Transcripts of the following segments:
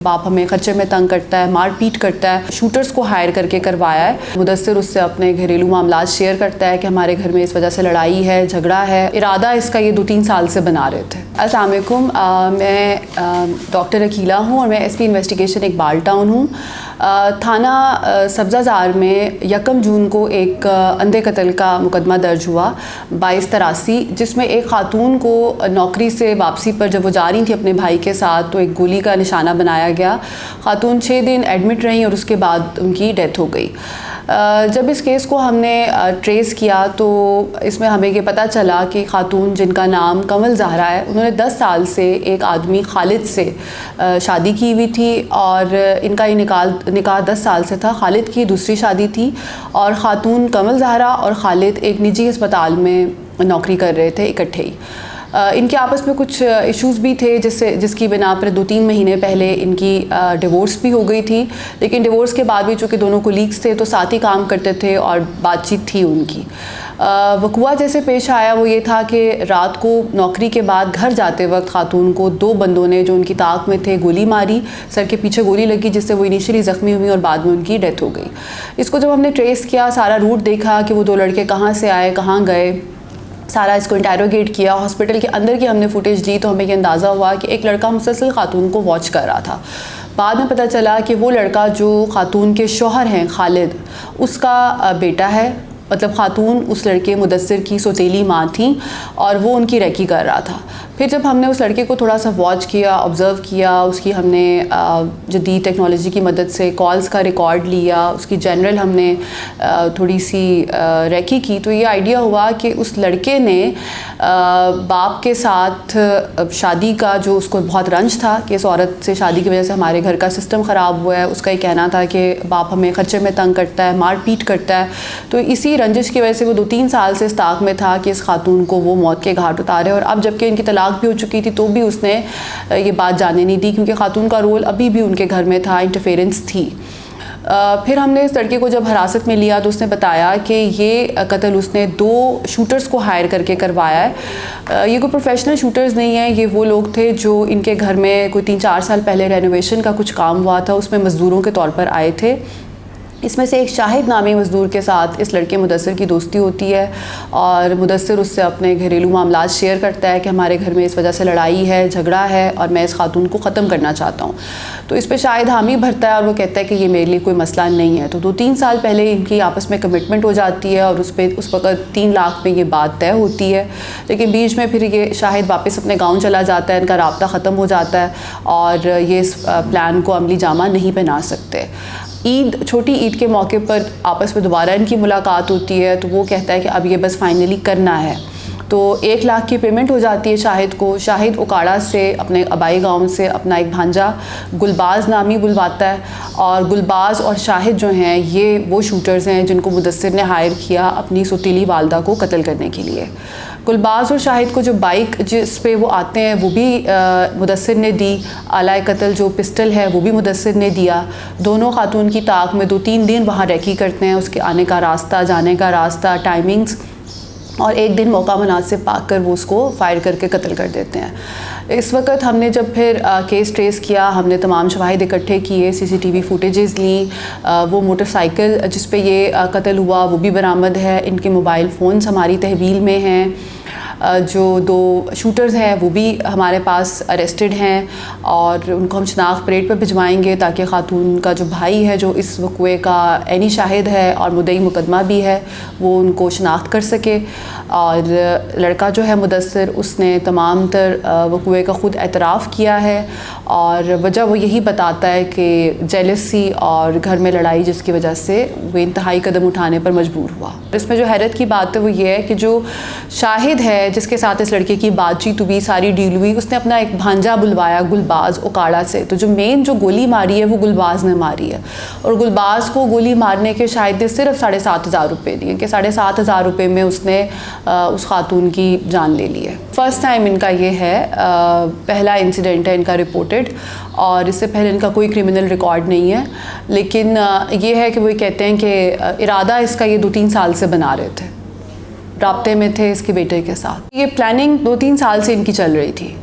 बाप हमें खर्चे में तंग करता है, मार पीट करता है। शूटर्स को हायर करके करवाया है। मुदस्सिर उससे अपने घरेलू मामलात शेयर करता है कि हमारे घर में इस वजह से लड़ाई है, झगड़ा है। इरादा इसका ये 2-3 साल से बना रहे थे। अस्सलाम वालेकुम, मैं डॉक्टर अकीला हूँ और मैं एसपी इन्वेस्टिगेशन इकबाल टाउन हूँ। थाना सब्ज़ाज़ार में 1 जून को एक अंधे कत्ल का मुकदमा दर्ज हुआ 2283, जिसमें एक खातून को नौकरी से वापसी पर जब वो जा रही थी अपने भाई के साथ तो एक गोली का निशाना बनाया गया। खातून 6 दिन एडमिट रहीं और उसके बाद उनकी डेथ हो गई। जब इस केस को हमने ट्रेस किया तो इसमें हमें ये पता चला कि खातून जिनका नाम कमल ज़हरा है, उन्होंने 10 साल से एक आदमी खालिद से शादी की हुई थी और इनका ये निकाह 10 साल से था। खालिद की दूसरी शादी थी और ख़ातून कमल ज़हरा और खालिद एक निजी अस्पताल में नौकरी कर रहे थे इकट्ठे ही। इनके आपस में कुछ इश्यूज़ भी थे जिसकी बिना पर 2-3 महीने पहले इनकी डिवोर्स भी हो गई थी। लेकिन डिवोर्स के बाद भी चूँकि दोनों कोलीग्स थे तो साथ ही काम करते थे और बातचीत थी उनकी। वक़ुआ जैसे पेश आया वो ये था कि रात को नौकरी के बाद घर जाते वक्त खातून को 2 बंदों ने जो उनकी ताक में थे गोली मारी, सर के पीछे गोली लगी जिससे वो इनिशियली ज़ख्मी हुई और बाद में उनकी डेथ हो गई। इसको जब हमने ट्रेस किया, सारा रूट देखा कि वो 2 लड़के कहाँ से आए, कहाँ गए, सारा इसको इंटेरोगेट किया। हॉस्पिटल के अंदर की हमने फुटेज दी तो हमें ये अंदाज़ा हुआ कि एक लड़का मुसलसल खातून को वॉच कर रहा था। बाद में पता चला कि वो लड़का जो खातून के शौहर हैं खालिद, उसका बेटा है। मतलब खातून उस लड़के मुदस्सिर की सौतेली माँ थी और वो उनकी रेकी कर रहा था। फिर जब हमने उस लड़के को थोड़ा सा वॉच किया, ऑब्ज़र्व किया, उसकी हमने जदीद टेक्नोलॉजी की मदद से कॉल्स का रिकॉर्ड लिया, उसकी जनरल हमने थोड़ी सी रेकी की, तो ये आइडिया हुआ कि उस लड़के ने बाप के साथ शादी का जो उसको बहुत रंज था कि इस औरत से शादी की वजह से हमारे घर का सिस्टम ख़राब हुआ है। उसका ये कहना था कि बाप हमें खर्चे में तंग करता है, मार पीट करता है। तो इसी रंजिश की वजह से वो 2-3 साल से इस ताक में था कि इस खातून को वो मौत के घाट उतारे। और अब जबकि इनकी तलाक भी हो चुकी थी तो भी उसने ये बात जानने नहीं दी क्योंकि खातून का रोल अभी भी उनके घर में था, इंटरफेरेंस थी। फिर हमने इस लड़के को जब हिरासत में लिया तो उसने बताया कि ये कत्ल उसने 2 शूटर्स को हायर करके करवाया है। ये कोई प्रोफेशनल शूटर्स नहीं है, ये वो लोग थे जो इनके घर में कोई 3-4 साल पहले रेनोवेशन का कुछ काम हुआ था, उसमें मज़दूरों के तौर पर आए थे। इसमें से एक शाहिद नामी मज़दूर के साथ इस लड़के मुदस्सिर की दोस्ती होती है और मुदस्सिर उससे अपने घरेलू मामलात शेयर करता है कि हमारे घर में इस वजह से लड़ाई है, झगड़ा है और मैं इस खातून को ख़त्म करना चाहता हूँ। तो इस पे शाहिद हामी भरता है और वो कहता है कि ये मेरे लिए कोई मसला नहीं है। तो 2-3 साल पहले इनकी आपस में कमिटमेंट हो जाती है और उस वक्त 3 लाख में ये बात तय होती है। लेकिन बीच में फिर ये शाहिद वापस अपने गाँव चला जाता है, इनका राब्ता ख़त्म हो जाता है और ये इस प्लान को अमली जामा नहीं पहना सकते। छोटी ईद के मौके पर आपस में दोबारा इनकी मुलाकात होती है तो वो कहता है कि अब ये बस फाइनली करना है। तो 1 लाख की पेमेंट हो जाती है शाहिद को। शाहिद उकाड़ा से अपने आबाई गांव से अपना एक भांजा गुलबाज नामी बुलवाता है और गुलबाज और शाहिद जो हैं ये वो शूटर्स हैं जिनको मुदस्सिर ने हायर किया अपनी सौतीली वालदा को कत्ल करने के लिए। गुलबाज और शाहिद को जो बाइक जिस पे वो आते हैं वो भी मुदस्सिर ने दी। आलाए कत्ल जो पिस्टल है वो भी मुदस्सिर ने दिया। दोनों खातून की ताक में 2-3 दिन वहाँ रेकी करते हैं, उसके आने का रास्ता, जाने का रास्ता, टाइमिंग्स, और एक दिन मौका मुनासिब पाकर वो उसको फायर करके कत्ल कर देते हैं। इस वक्त हमने जब फिर केस ट्रेस किया, हमने तमाम शवाहिद इकट्ठे किए, CCTV फुटेजेस ली। वो मोटरसाइकिल जिस पे ये कत्ल हुआ वो भी बरामद है। इनके मोबाइल फ़ोन्स हमारी तहवील में हैं। जो 2 शूटर्स हैं वो भी हमारे पास अरेस्टेड हैं और उनको हम शनाख्त परेड पर भिजवाएंगे ताकि खातून का जो भाई है जो इस वक़्वे का ऐनी शाहिद है और मुद्दई मुकदमा भी है वो उनको शनाख्त कर सके। और लड़का जो है मुदस्सिर उसने तमाम तर वक़्वे का ख़ुद एतराफ़ किया है और वजह वो यही बताता है कि जेलसी और घर में लड़ाई जिसकी वजह से वो इंतहाई कदम उठाने पर मजबूर हुआ। इसमें जो हैरत की बात है वो ये है कि जो शाहिद है जिसके साथ इस लड़के की बातचीत हुई, सारी डील हुई, उसने अपना एक भांजा बुलवाया गुलबाज उकाड़ा से। तो जो मेन जो गोली मारी है वो गुलबाज ने मारी है और गुलबाज को गोली मारने के शायद सिर्फ 7,500 रुपये दिए कि 7,500 रुपये में उसने उस खातून की जान ले ली है। फ़र्स्ट टाइम इनका ये है, पहला इंसिडेंट है इनका रिपोर्टेड और इससे पहले इनका कोई क्रिमिनल रिकॉर्ड नहीं है। लेकिन ये है कि वो कहते हैं कि इरादा इसका ये 2-3 साल से बना रहे थे, राब्ते में थे इसके बेटे के साथ। ये प्लानिंग 2-3 साल से इनकी चल रही थी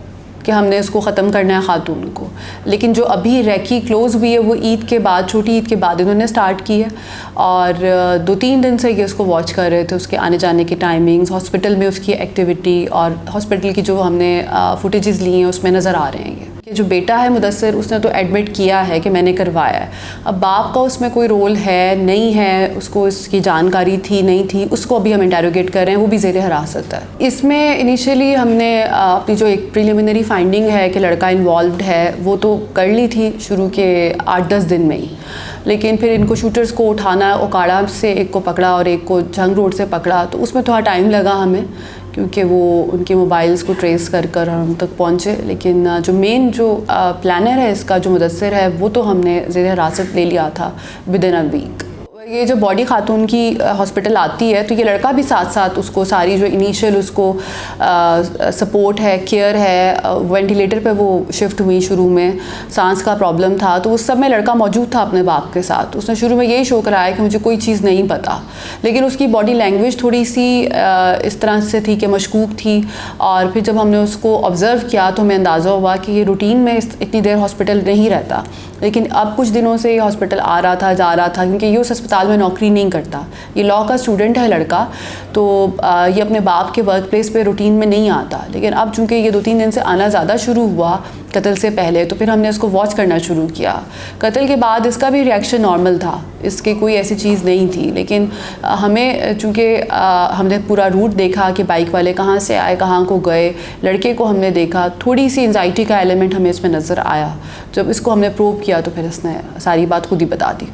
कि हमने इसको ख़त्म करना है ख़ातून को। लेकिन जो अभी रैकी क्लोज़ हुई है वो ईद के बाद, छोटी ईद के बाद इन्होंने स्टार्ट की है और 2-3 दिन से ये उसको वॉच कर रहे थे, उसके आने जाने की टाइमिंग्स, हॉस्पिटल में उसकी एक्टिविटी और हॉस्पिटल की जो हमने फुटेजेस ली हैं उसमें नज़र आ रहे हैं ये जो बेटा है मुदस्सिर, उसने तो एडमिट किया है कि मैंने करवाया है। अब बाप का उसमें कोई रोल है नहीं है, उसको इसकी जानकारी थी नहीं थी, उसको अभी हम इंटेरोगेट कर रहे हैं, वो भी ज़ेरे हिरासत है। इसमें इनिशियली हमने अपनी जो एक प्रिलिमिनरी फाइंडिंग है कि लड़का इन्वॉल्व्ड है वो तो कर ली थी शुरू के 8-10 दिन में ही, लेकिन फिर इनको शूटर्स को उठाना, ओकाड़ा से एक को पकड़ा और एक को जंग रोड से पकड़ा, तो उसमें थोड़ा टाइम लगा हमें क्योंकि वो उनके मोबाइल्स को ट्रेस कर हम तक पहुँचे। लेकिन जो मेन जो प्लानर है इसका, जो मुदस्सिर है, वो तो हमने ज़ेरे हिरासत ले लिया था विदिन अ वीक। ये जो बॉडी खातून की हॉस्पिटल आती है तो ये लड़का भी साथ साथ उसको सारी जो इनिशियल उसको सपोर्ट है, केयर है, वेंटिलेटर पे वो शिफ्ट हुई, शुरू में सांस का प्रॉब्लम था तो उस सब में लड़का मौजूद था अपने बाप के साथ। उसने शुरू में यही शो कराया कि मुझे कोई चीज़ नहीं पता, लेकिन उसकी बॉडी लैंग्वेज थोड़ी सी इस तरह से थी कि मशकूक थी और फिर जब हमने उसको ऑब्ज़र्व किया तो हमें अंदाज़ा हुआ कि ये रूटीन में इतनी देर हॉस्पिटल नहीं रहता, लेकिन अब कुछ दिनों से ये हॉस्पिटल आ रहा था, जा रहा था, क्योंकि ये उस अस्पताल में नौकरी नहीं करता, ये लॉ का स्टूडेंट है लड़का, तो ये अपने बाप के वर्क प्लेस पे रूटीन में नहीं आता। लेकिन अब चूँकि ये 2-3 दिन से आना ज़्यादा शुरू हुआ कत्ल से पहले, तो फिर हमने इसको वॉच करना शुरू किया। कत्ल के बाद इसका भी रिएक्शन नॉर्मल था, इसकी कोई ऐसी चीज़ नहीं थी, लेकिन हमें चूँकि हमने पूरा रूट देखा कि बाइक वाले कहाँ से आए, कहाँ को गए, लड़के को हमने देखा, थोड़ी सी एंजाइटी का एलिमेंट हमें इसमें नज़र आया। जब इसको हमने प्रूव किया तो फिर इसने सारी बात खुद ही बता दी।